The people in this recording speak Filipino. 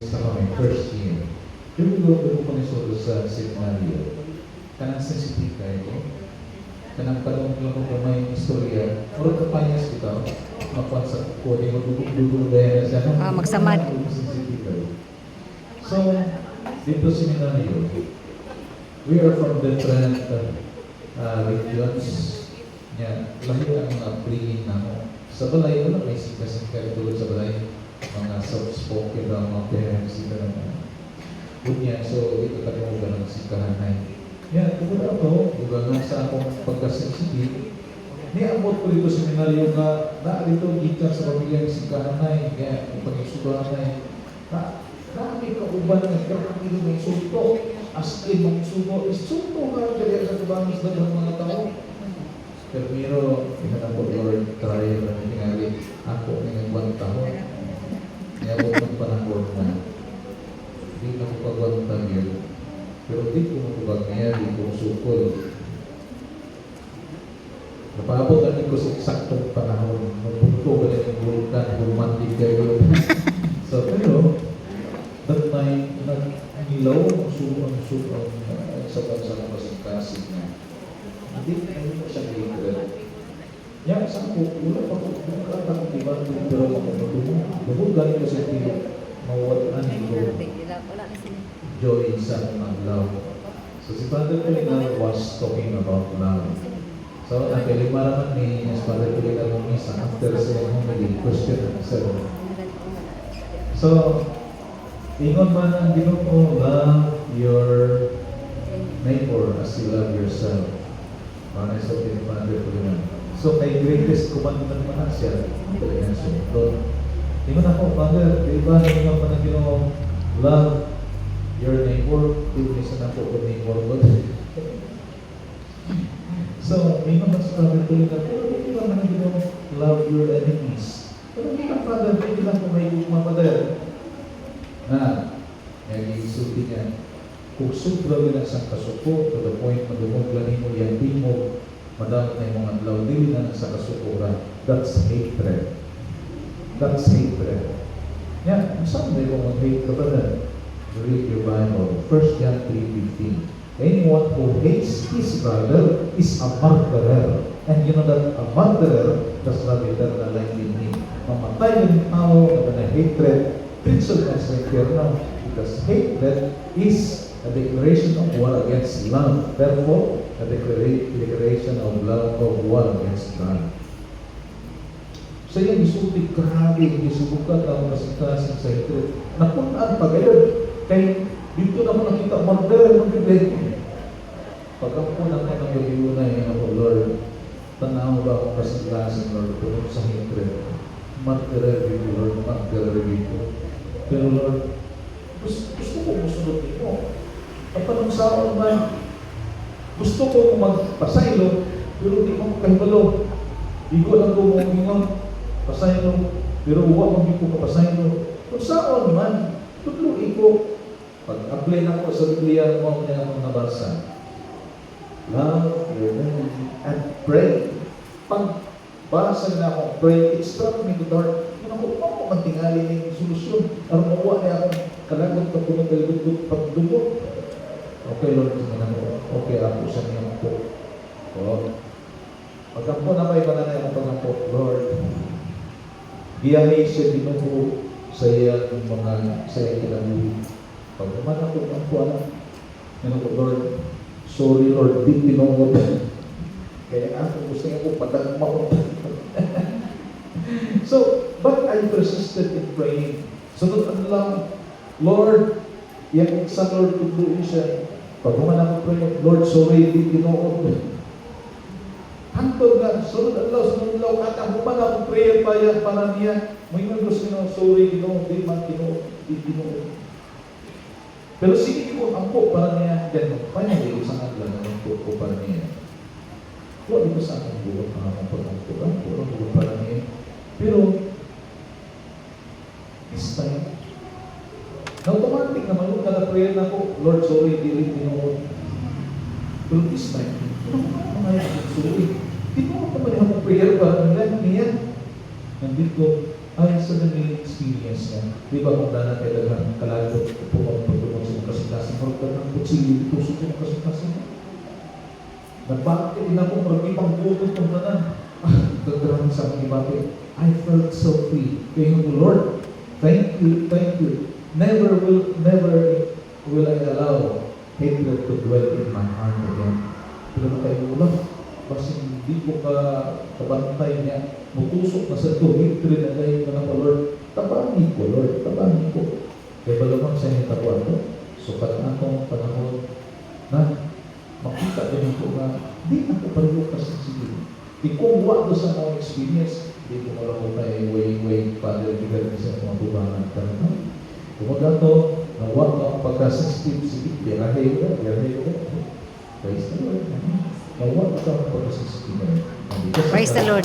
sa kami, first year. Yung ko ni Solo sa seminaryo, kanang sensitive kayo ko, kanang kalong ko may istorya, murag kapanyas kita, makuha sa kode, magdudugong dahil na siya, magsamad. So, dito seminaryo, we are from different regions. Yan, lahi ang mga upbringing na mo. Sa balay, wala may sika-sika tulad sa balay, mga soft-spoken na mga parents, sika na bunya, so ito tayo mo ng sikahanay. Yan, kung ako, ugangan sa akong pagkasensitive, niamot ko dito seminaryo na dito gikan sa pamilyang sikahanay, kaya yung pag-isugahanay, marami ka uban ng karami may sunto, as in mga sunto, sunto ka kaya sa kabamis na ng mga tao. Pero, pinanang ko, Lord, try na tingali ako ng 1 taon. Kaya ako ng panahon na hindi na ko pagwantang yun. Pero di ko matubag niya, di ko sukol. Napaabot namin ko sa eksaktong panahon. Mapunto ka na yung vulkan, romantic kayo. So, pero, that time, nag-nilaw ang suko sa bansa ng kasing-kasing niya. Hindi mo siya hatred. Yan, saan ko, wala pa ko, nakakata ko diba, pero ako galing ko sa tilo, mawalan ko joy sa mga love. So si Father Kulinan was talking about love. So, nakalima naman ni Father Kulinan ng misa after sa homily, question and answer. So, ingon man ang Ginoo, love your neighbor as you love yourself. Para sa Father Kulinan. So, kay greatest commandment man siya, talagang sunod. Ingon ako, Father, diba nyo pa na Ginoo, love your neighbor, iunisan ako o neighbor ko. So, ingon na sa Father Kulinan, pero hindi ba man Ginoo, love your enemies. Pero hindi ka, Father, hindi lang kung may mga Father. Nag-isulti niya, kung sobra nila sa kasuko, to the point na dumuglan mo yan, di mo madamot na yung mga adlaw, di na sa kasukura. That's hatred. That's hatred. Yan, saan na yung hate ka ba na? Read your Bible. 1 John 3:15. Anyone who hates his brother is a murderer. And you know that a murderer does not eternal life in him. Mamatay ng tao na hatred, principle na sa eternal. Because hatred is a declaration of war against love. Therefore, a declaration of love of war against God. So yung isulti, grabe, isubukan ang kasing-kasing sa ito. Napunaan pa gayon. Kaya dito na mo nakita, murder, murder. Pagkapunan ka ng yun-yunay, ako, Lord, tanaw ba ang kasing-kasing, Lord, tulong sa hatred. Murder, Lord, murder, pero Lord, gusto ko musunod nito. Kapag nung saon man, gusto ko magpasaylo, pero di ko kahibalo. Igo lang ko mong ingon, pasaylo, pero huwag mong ko kapasaylo. Kung saon man, tutluin ko. Pag-apply na ko sa Biblia, mo niya akong nabasa. Love your enemy and pray. Pag basa na akong pray, it struck me to heart. Ako mantingali ng solusyon. Ang mawa niya akong kalagot na punong galibot pagdumot. Okay, Lord, okay, ako sa niyang po. Pagkampo na kayo ka na yung pagkampo, Lord, biyahe siya Ginoo sa iyang mga sa iyang kinabuhi. Pag naman ako ang puwanan, Lord, sorry Lord, di tinungot. Kaya ako gusto niya ko padagmaw. So, but I persisted in praying. Sunod ang lang, Lord, yung sa Lord, tugluin siya. Pag naman ako pray, Lord, sorry, di Ginoo. Hantod na, sunod ang law, at ang human akong prayer para niya, may gusto niya, sorry, Ginoo, di man Ginoo, di Ginoo. Pero sige ko, ang po para niya, then, finally, isang adlan na ang po para niya. Huwag ito sa aking buwan, ang akong pagkakturan, ang buwan para niya. Pero, this time, automatic naman yung prayer na ko, Lord, sorry, di rin Ginoo. Pero this time, sorry. Di ko naman yung prayer para niya. Nandito, ay suddenly experience niya. Di ba kung dana kayo kalaga sige, tusok ko kasing-kasing. Nabakit na ko, marami pang butot ng tanan. Gagawin sa mga ibate. I felt so free. Kaya yung Lord, thank you, thank you. Never will I allow hatred to dwell in my heart again. Pero kayo ulang, kasi hindi ko kabantay niya, mutusok na sa ito, hatred na kayo na ng Lord. Tabangin ko, Lord, tabangin ko. Kaya balamang sa inyo tapuan ko, sukat na akong panahon na makita din ko na di ako pareho kasi sige. Di kung wala ko sa mga experience, di ko malamang na way, Father, bigay na sa mga tubangan ka naman. Kumaga to, nawa ko ang pagkasensitive, sige, birahe ko. Praise the Lord. Nawa ko ang pagkasensitive. Praise the Lord.